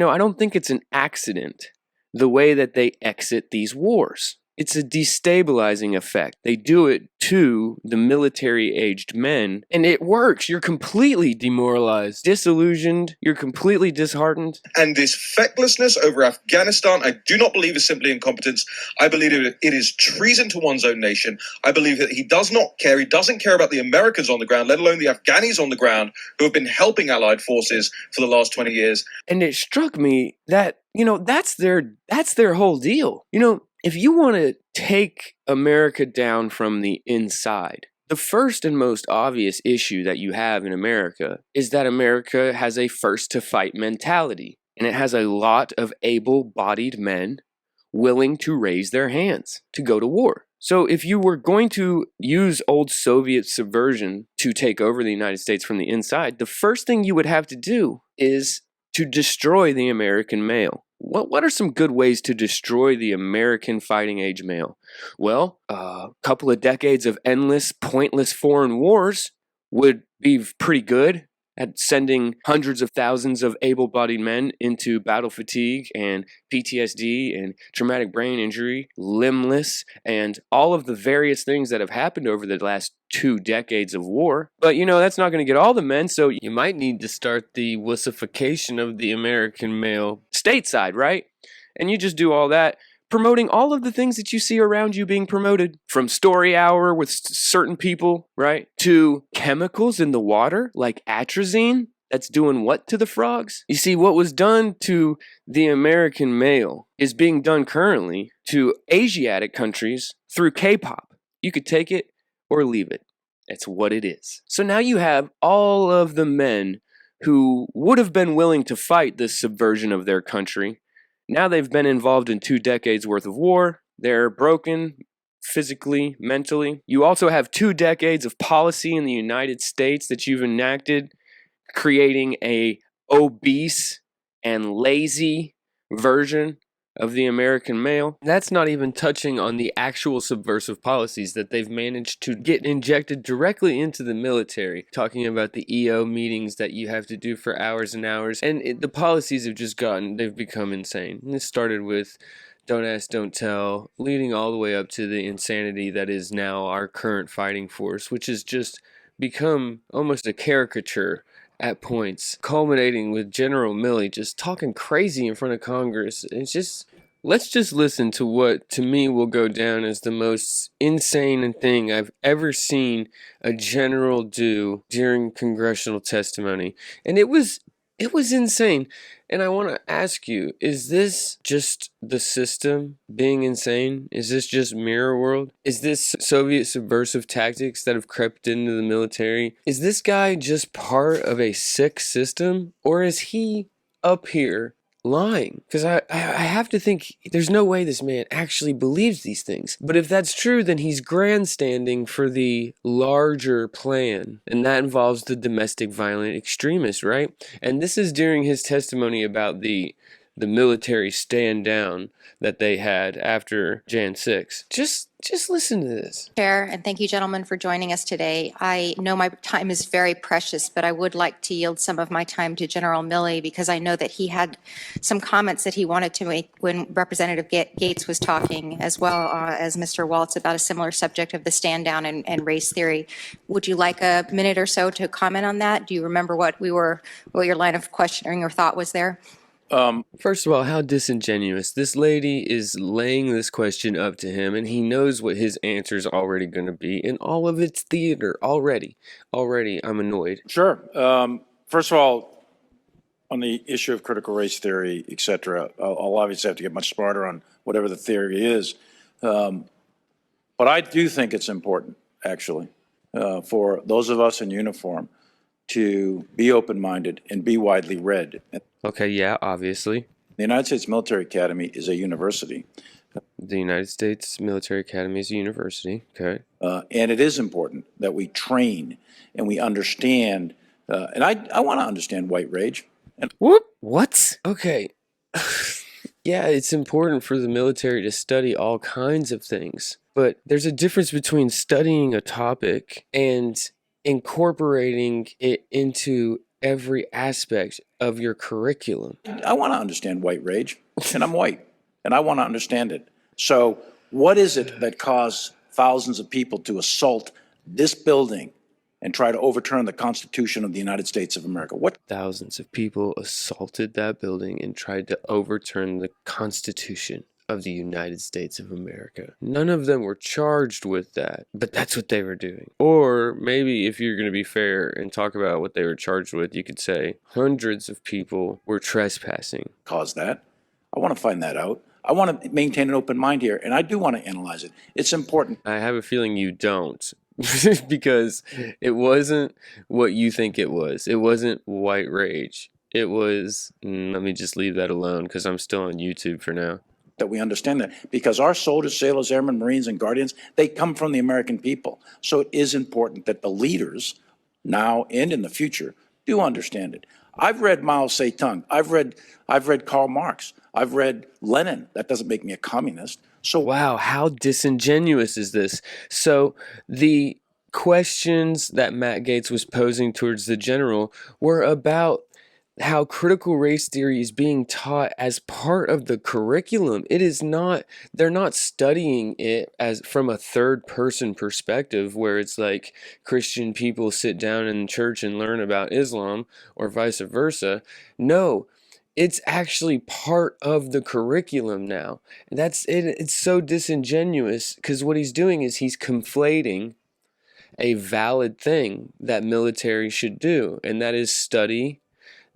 I don't think it's an accident the way that they exit these wars. It's a destabilizing effect. They do it to the military-aged men, and it works. You're completely demoralized, disillusioned, you're completely disheartened. And this fecklessness over Afghanistan, I do not believe is simply incompetence. I believe it is treason to one's own nation. I believe that he does not care. He doesn't care about the Americans on the ground, let alone the Afghanis on the ground, who have been helping allied forces for the last 20 years. And it struck me that, that's their whole deal. If you want to take America down from the inside, the first and most obvious issue that you have in America is that America has a first-to-fight mentality, and it has a lot of able-bodied men willing to raise their hands to go to war. So if you were going to use old Soviet subversion to take over the United States from the inside, the first thing you would have to do is to destroy the American male. What are some good ways to destroy the American fighting age male? Well, a couple of decades of endless, pointless foreign wars would be pretty good at sending hundreds of thousands of able-bodied men into battle fatigue and PTSD and traumatic brain injury, limbless, and all of the various things that have happened over the last 2 decades of war. But that's not going to get all the men, so you might need to start the wussification of the American male stateside, right? And you just do all that, promoting all of the things that you see around you being promoted, from story hour with certain people, right, to chemicals in the water like atrazine that's doing what to the frogs? You see, what was done to the American male is being done currently to Asiatic countries through K-pop. You could take it or leave it. It's what it is. So now you have all of the men who would have been willing to fight this subversion of their country. Now they've been involved in 2 decades worth of war. They're broken physically, mentally. You also have 2 decades of policy in the United States that you've enacted, creating a obese and lazy version of the American male. That's not even touching on the actual subversive policies that they've managed to get injected directly into the military, talking about the EO meetings that you have to do for hours and hours. And the policies have they've become insane. And this started with don't ask, don't tell, leading all the way up to the insanity that is now our current fighting force, which has just become almost a caricature at points, culminating with General Milley just talking crazy in front of Congress. Let's just listen to what to me will go down as the most insane thing I've ever seen a general do during congressional testimony. And it was insane. And I want to ask you, is this just the system being insane? Is this just mirror world? Is this Soviet subversive tactics that have crept into the military? Is this guy just part of a sick system? Or is he up here lying? Because I have to think there's no way this man actually believes these things. But if that's true, then he's grandstanding for the larger plan, and that involves the domestic violent extremists, right? And this is during his testimony about the military stand down that they had after Jan 6. Just listen to this. Chair, and thank you, gentlemen, for joining us today. I know my time is very precious, but I would like to yield some of my time to General Milley because I know that he had some comments that he wanted to make when Representative Gates was talking, as well as Mr. Waltz, about a similar subject of the stand down and race theory. Would you like a minute or so to comment on that? Do you remember what your line of questioning or thought was there? First of all, how disingenuous. This lady is laying this question up to him, and he knows what his answer's already going to be, and all of it's theater already. I'm annoyed. Sure. First of all, on the issue of critical race theory, et cetera, I'll obviously have to get much smarter on whatever the theory is. But I do think it's important, actually, for those of us in uniform to be open-minded and be widely read. Okay, yeah, obviously. The United States Military Academy is a university. The United States Military Academy is a university, okay. And it is important that we train and we understand, and I want to understand white rage. And What? Okay. Yeah, it's important for the military to study all kinds of things, but there's a difference between studying a topic and incorporating it into every aspect of your curriculum. I want to understand white rage, and I'm white, and I want to understand it. So what is it that caused thousands of people to assault this building and try to overturn the Constitution of the United States of America? What? Thousands of people assaulted that building and tried to overturn the Constitution of the United States of America. None of them were charged with that, but that's what they were doing. Or maybe if you're going to be fair and talk about what they were charged with, you could say hundreds of people were trespassing. Caused that? I want to find that out. I want to maintain an open mind here, and I do want to analyze it. It's important. I have a feeling you don't. Because it wasn't what you think it was. It wasn't white rage. It was, let me just leave that alone because I'm still on YouTube for now. That we understand that, because our soldiers, sailors, airmen, Marines, and Guardians, they come from the American people. So it is important that the leaders, now and in the future, do understand it. I've read Mao Zedong. I've read Karl Marx. I've read Lenin. That doesn't make me a communist. So wow, how disingenuous is this? So the questions that Matt Gaetz was posing towards the general were about how critical race theory is being taught as part of the curriculum. It is not, they're not studying it as from a third person perspective where it's like Christian people sit down in church and learn about Islam or vice versa. No, it's actually part of the curriculum now. That's it. It's so disingenuous because what he's doing is he's conflating a valid thing that military should do, and that is study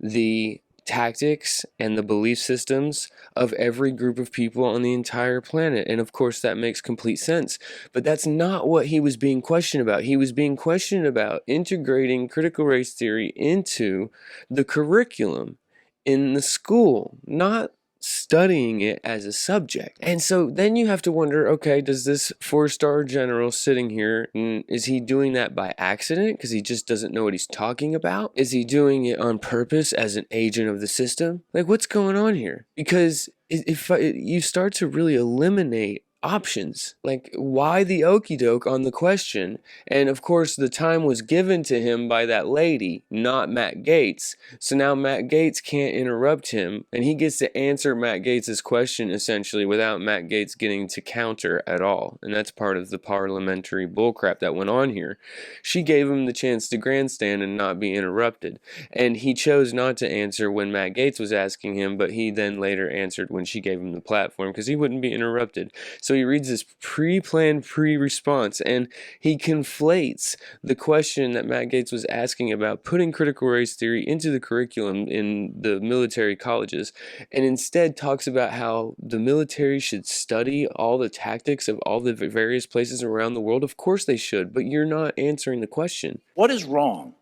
the tactics and the belief systems of every group of people on the entire planet. And of course that makes complete sense, but that's not what he was being questioned about. He was being questioned about integrating critical race theory into the curriculum in the school, not studying it as a subject. And so then you have to wonder, okay, does this 4-star general sitting here, is he doing that by accident because he just doesn't know what he's talking about? Is he doing it on purpose as an agent of the system? Like, what's going on here? Because if you start to really eliminate options, like why the okey doke on the question? And of course the time was given to him by that lady, not Matt Gaetz. So now Matt Gaetz can't interrupt him, and he gets to answer Matt Gaetz's question essentially without Matt Gaetz getting to counter at all. And that's part of the parliamentary bullcrap that went on here. She gave him the chance to grandstand and not be interrupted, and he chose not to answer when Matt Gaetz was asking him, but he then later answered when she gave him the platform because he wouldn't be interrupted. So he reads this pre-planned pre-response, and he conflates the question that Matt Gaetz was asking about putting critical race theory into the curriculum in the military colleges, and instead talks about how the military should study all the tactics of all the various places around the world. Of course they should, but you're not answering the question. what is wrong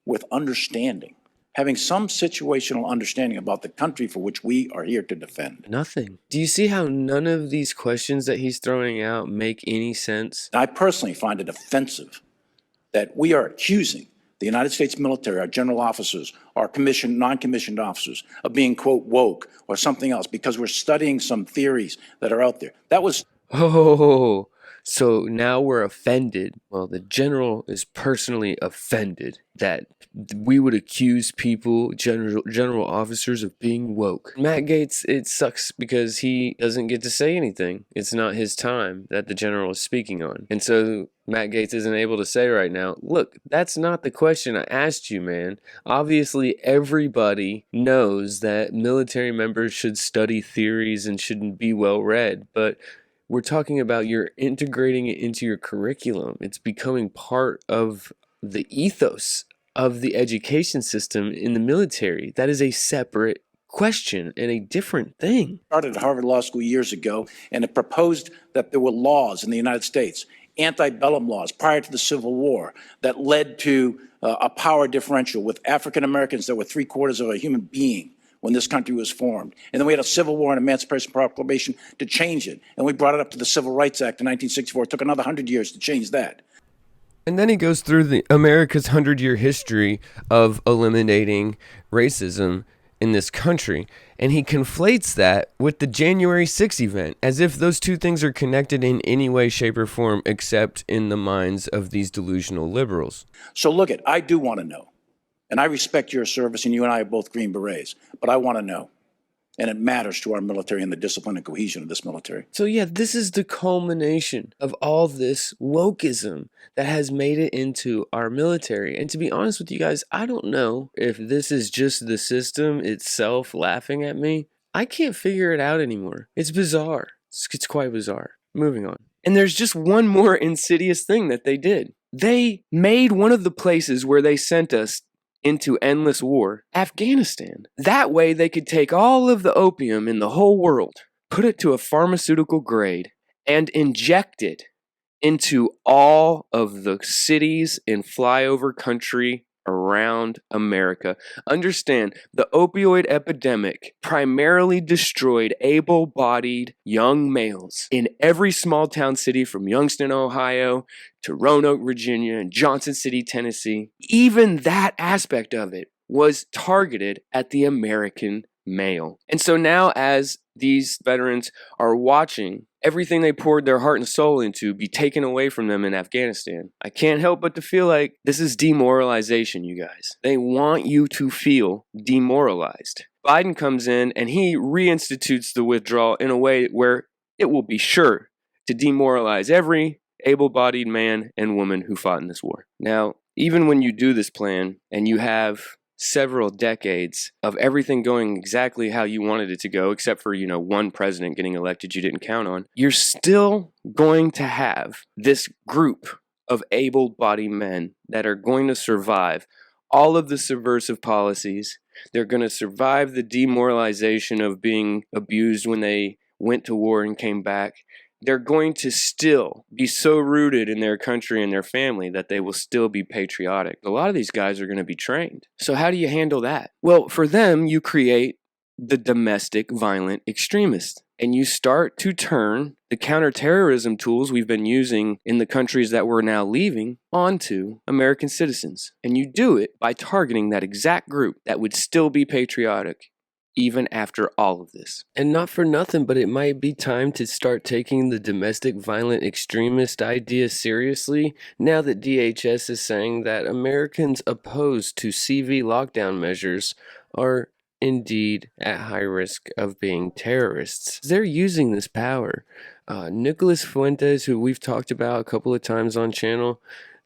with understanding, having some situational understanding about the country for which we are here to defend? Nothing. Do you see how none of these questions that he's throwing out make any sense? I personally find it offensive that we are accusing the United States military, our general officers, our commissioned, non-commissioned officers, of being, quote, woke or something else because we're studying some theories that are out there. That was... Oh, so now we're offended. Well, the general is personally offended that we would accuse people, general officers, of being woke. Matt Gaetz, it sucks because he doesn't get to say anything. It's not his time that the general is speaking on. And so Matt Gaetz isn't able to say right now, look, that's not the question I asked you, man. Obviously, everybody knows that military members should study theories and shouldn't be well read, but we're talking about you're integrating it into your curriculum. It's becoming part of the ethos of the education system in the military. That is a separate question and a different thing. Started at Harvard Law School years ago, and it proposed that there were laws in the United States, antebellum laws prior to the Civil War, that led to a power differential with African Americans that were 3/4 of a human being when this country was formed. And then we had a Civil War and Emancipation Proclamation to change it. And we brought it up to the Civil Rights Act in 1964. It took another 100 years to change that. And then he goes through the America's 100-year history of eliminating racism in this country. And he conflates that with the January 6th event, as if those two things are connected in any way, shape, or form, except in the minds of these delusional liberals. So look, I do want to know And I respect your service, and you and I are both Green Berets, but I want to know. And it matters to our military and the discipline and cohesion of this military. So yeah, this is the culmination of all this wokeism that has made it into our military. And to be honest with you guys, I don't know if this is just the system itself laughing at me. I can't figure it out anymore. It's bizarre. It's quite bizarre. Moving on. And there's just one more insidious thing that they did. They made one of the places where they sent us into endless war, Afghanistan. That way they could take all of the opium in the whole world, put it to a pharmaceutical grade, and inject it into all of the cities in flyover country around America. Understand, the opioid epidemic primarily destroyed able-bodied young males in every small town city from Youngstown, Ohio to Roanoke, Virginia, and Johnson City, Tennessee. Even that aspect of it was targeted at the American male. And so now, as these veterans are watching everything they poured their heart and soul into be taken away from them in Afghanistan, I can't help but to feel like this is demoralization, you guys. They want you to feel demoralized. Biden comes in and he reinstitutes the withdrawal in a way where it will be sure to demoralize every able-bodied man and woman who fought in this war. Now, even when you do this plan and you have several decades of everything going exactly how you wanted it to go, except for, one president getting elected you didn't count on, you're still going to have this group of able-bodied men that are going to survive all of the subversive policies. They're going to survive the demoralization of being abused when they went to war and came back. They're going to still be so rooted in their country and their family that they will still be patriotic. A lot of these guys are going to be trained. So how do you handle that? Well, for them, you create the domestic violent extremist. And you start to turn the counterterrorism tools we've been using in the countries that we're now leaving onto American citizens. And you do it by targeting that exact group that would still be patriotic even after all of this. And not for nothing, but it might be time to start taking the domestic violent extremist idea seriously now that DHS is saying that Americans opposed to CV lockdown measures are indeed at high risk of being terrorists. They're using this power. Nicholas Fuentes, who we've talked about a couple of times on channel,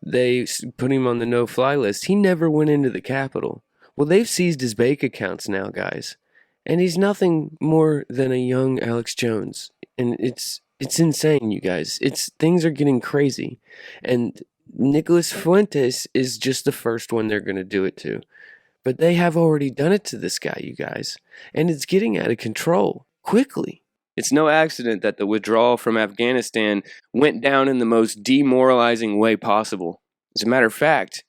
they put him on the no-fly list. He never went into the Capitol. Well, they've seized his bank accounts now, guys. And he's nothing more than a young Alex Jones. And it's insane, you guys. Things are getting crazy. And Nicholas Fuentes is just the first one they're going to do it to. But they have already done it to this guy, you guys. And it's getting out of control quickly. It's no accident that the withdrawal from Afghanistan went down in the most demoralizing way possible. As a matter of fact,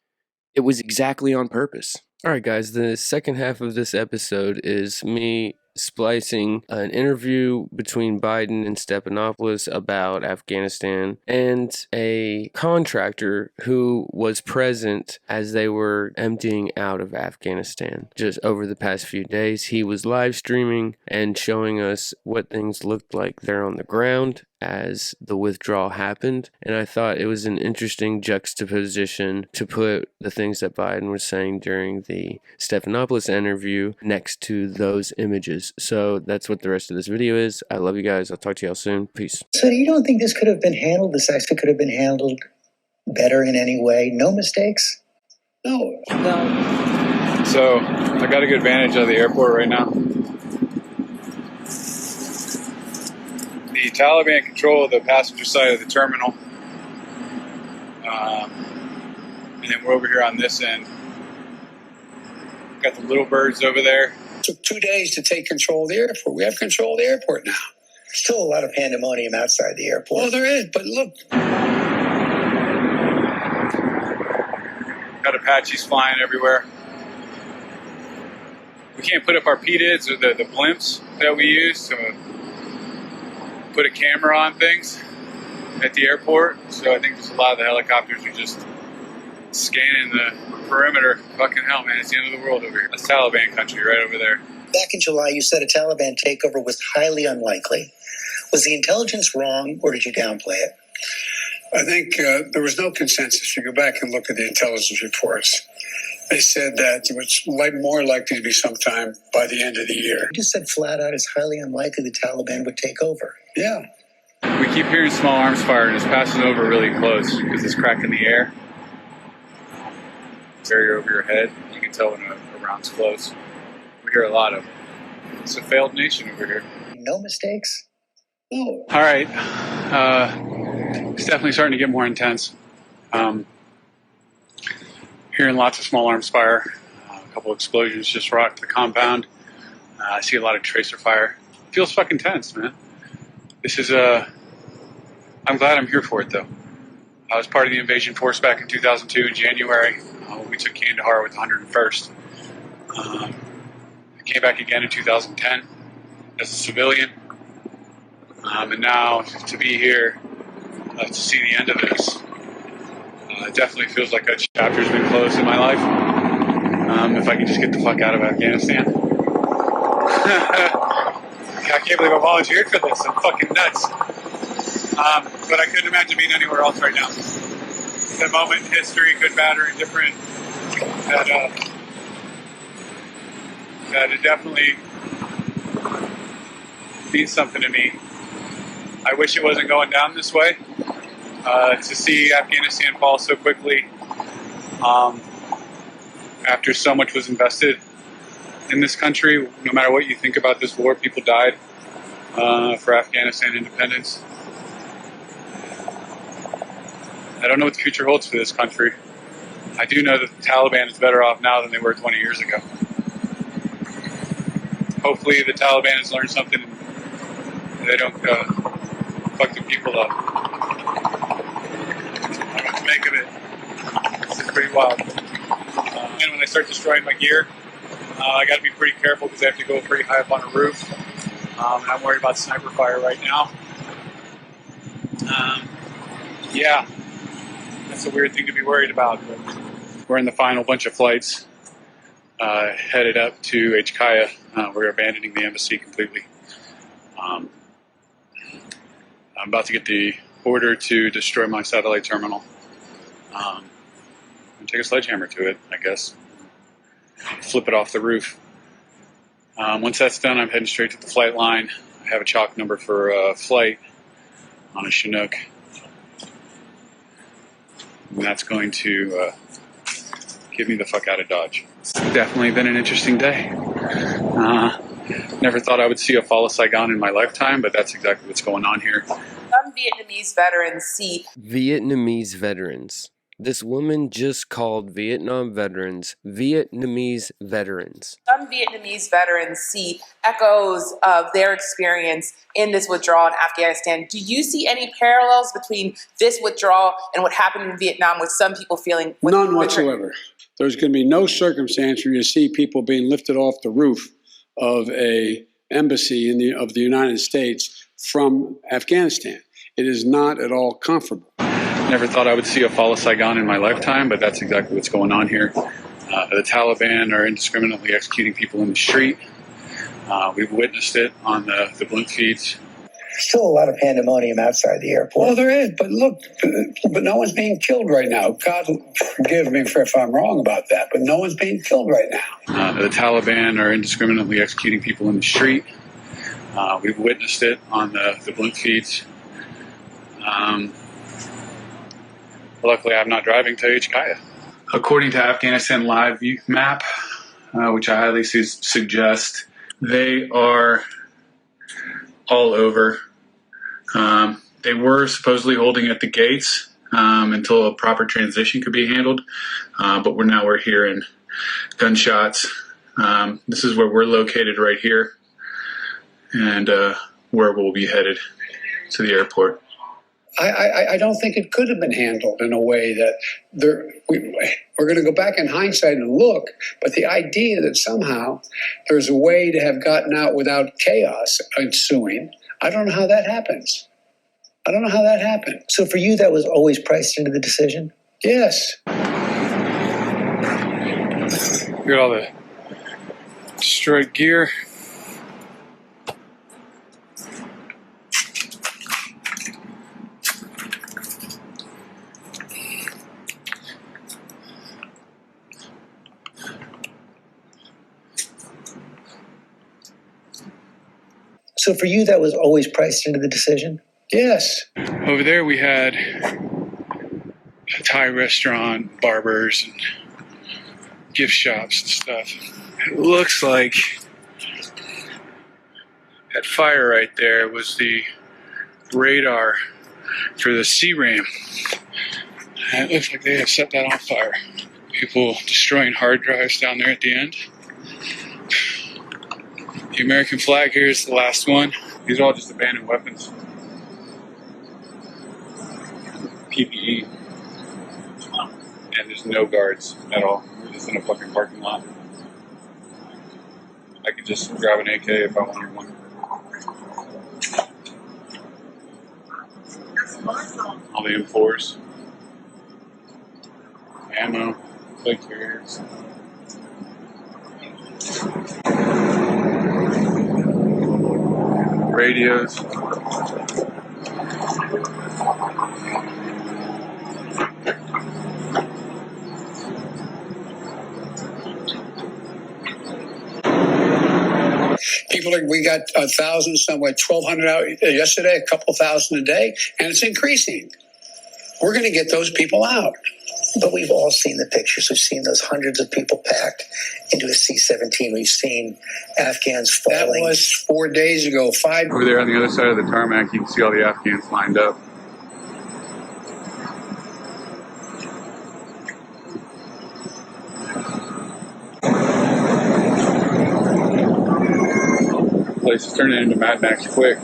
it was exactly on purpose. Alright guys, the second half of this episode is me splicing an interview between Biden and Stephanopoulos about Afghanistan and a contractor who was present as they were emptying out of Afghanistan. Just over the past few days, he was live streaming and showing us what things looked like there on the ground as the withdrawal happened, and I thought it was an interesting juxtaposition to put the things that Biden was saying during the Stephanopoulos interview next to those images. So that's what the rest of this video is. I love you guys. I'll talk to y'all soon. Peace. So you don't think this could have been handled, this actually could have been handled better in any way? No mistakes? No. So I got a good advantage of the airport right now. The Taliban control the passenger side of the terminal. And then we're over here on this end. Got the little birds over there. It took 2 days to take control of the airport. We have control of the airport now. Still a lot of pandemonium outside the airport. Well, there is, but look. Got Apaches flying everywhere. We can't put up our PDIDs or the blimps that we use to put a camera on things at the airport. So I think there's a lot of the helicopters are just scanning the perimeter. Fucking hell, man, it's the end of the world over here. That's Taliban country right over there. Back in July, you said a Taliban takeover was highly unlikely. Was the intelligence wrong, or did you downplay it? I think there was no consensus. You go back and look at the intelligence reports. They said that it was more likely to be sometime by the end of the year. You just said flat out it's highly unlikely the Taliban would take over. Yeah. We keep hearing small arms fire, and it's passing over really close because it's crack in the air. It's area over your head. You can tell when a round's close. We hear a lot of them. It's a failed nation over here. No mistakes? No. All right. It's definitely starting to get more intense. Hearing lots of small arms fire. A couple explosions just rocked the compound. I see a lot of tracer fire. It feels fucking tense, man. This is I'm glad I'm here for it, though. I was part of the invasion force back in 2002 in January. We took Kandahar with the 101st. I came back again in 2010 as a civilian. And now to be here to see the end of this, it definitely feels like a chapter's been closed in my life. If I can just get the fuck out of Afghanistan. I can't believe I volunteered for this. I'm fucking nuts. But I couldn't imagine being anywhere else right now. The moment in history, good, bad, or indifferent, that it definitely means something to me. I wish it wasn't going down this way. To see Afghanistan fall so quickly after so much was invested in this country. No matter what you think about this war, people died for Afghanistan independence. I don't know what the future holds for this country. I do know that the Taliban is better off now than they were 20 years ago. Hopefully the Taliban has learned something and they don't fuck the people up. I don't know what to make of it. This is pretty wild. And when I start destroying my gear, I got to be pretty careful because I have to go pretty high up on a roof. And I'm worried about sniper fire right now. Yeah, that's a weird thing to be worried about. But we're in the final bunch of flights headed up to HKIA. We're abandoning the embassy completely. I'm about to get the order to destroy my satellite terminal. And take a sledgehammer to it, I guess. Flip it off the roof. Once that's done, I'm heading straight to the flight line. I have a chalk number for a flight on a Chinook. And that's going to get me the fuck out of Dodge. It's definitely been an interesting day. Never thought I would see a fall of Saigon in my lifetime, but that's exactly what's going on here. Some Vietnamese veterans see Vietnamese veterans. This woman just called Vietnam veterans Vietnamese veterans. Some Vietnamese veterans see echoes of their experience in this withdrawal in Afghanistan. Do you see any parallels between this withdrawal and what happened in Vietnam with some people feeling? None whatsoever. There's going to be no circumstance where you see people being lifted off the roof of a embassy of the United States from Afghanistan. It is not at all comfortable. Never thought I would see a fall of Saigon in my lifetime, but that's exactly what's going on here. The Taliban are indiscriminately executing people in the street. We've witnessed it on the blimp feeds. Still a lot of pandemonium outside the airport. Well, there is, but look, but no one's being killed right now. God forgive me if I'm wrong about that, but no one's being killed right now. The Taliban are indiscriminately executing people in the street. We've witnessed it on the blimp feeds. Luckily, I'm not driving to HKIA. According to Afghanistan Live Map, which I highly suggest, they are all over. They were supposedly holding at the gates until a proper transition could be handled, but we're hearing gunshots. This is where we're located right here, and where we'll be headed to the airport. I don't think it could have been handled in a way that we're going to go back in hindsight and look, but the idea that somehow there's a way to have gotten out without chaos ensuing, I don't know how that happens. I don't know how that happened. So for you, that was always priced into the decision? Yes. Look at all the destroyed gear. So for you, that was always priced into the decision? Yes. Over there, we had a Thai restaurant, barbers, and gift shops and stuff. It looks like that fire right there was the radar for the C-RAM. And it looks like they have set that on fire. People destroying hard drives down there at the end. The American flag here is the last one. These are all just abandoned weapons. PPE. And there's no guards at all. We're just in a fucking parking lot. I could just grab an AK if I wanted one. All the M4s. Ammo. Plate carriers. Radios. We got 1,000, somewhere 1,200 out yesterday, a couple thousand a day, and it's increasing. We're going to get those people out. But we've all seen the pictures. We've seen those hundreds of people packed into a C-17. We've seen Afghans falling. That was 4 days ago, 5. Over there on the other side of the tarmac, you can see all the Afghans lined up. The place is turning into Mad Max quick.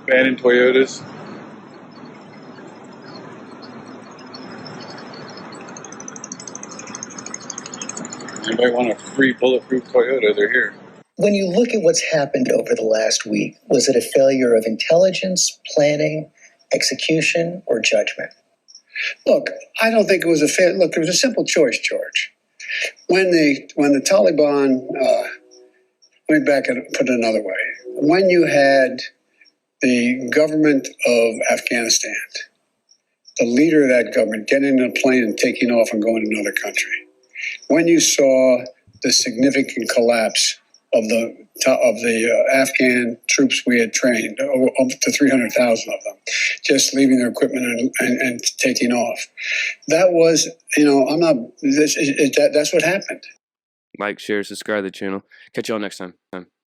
Abandoned Toyotas. Anybody want a free bulletproof Toyota? They're here. When you look at what's happened over the last week, was it a failure of intelligence, planning, execution, or judgment? Look, I don't think it was a fair. Look, it was a simple choice, George. When the Taliban, let me put it another way. When you had the government of Afghanistan, the leader of that government getting in a plane and taking off and going to another country, when you saw the significant collapse of the Afghan troops we had trained, up to 300,000 of them, just leaving their equipment and taking off. That was, that's what happened. Like, share, subscribe to the channel. Catch y'all next time.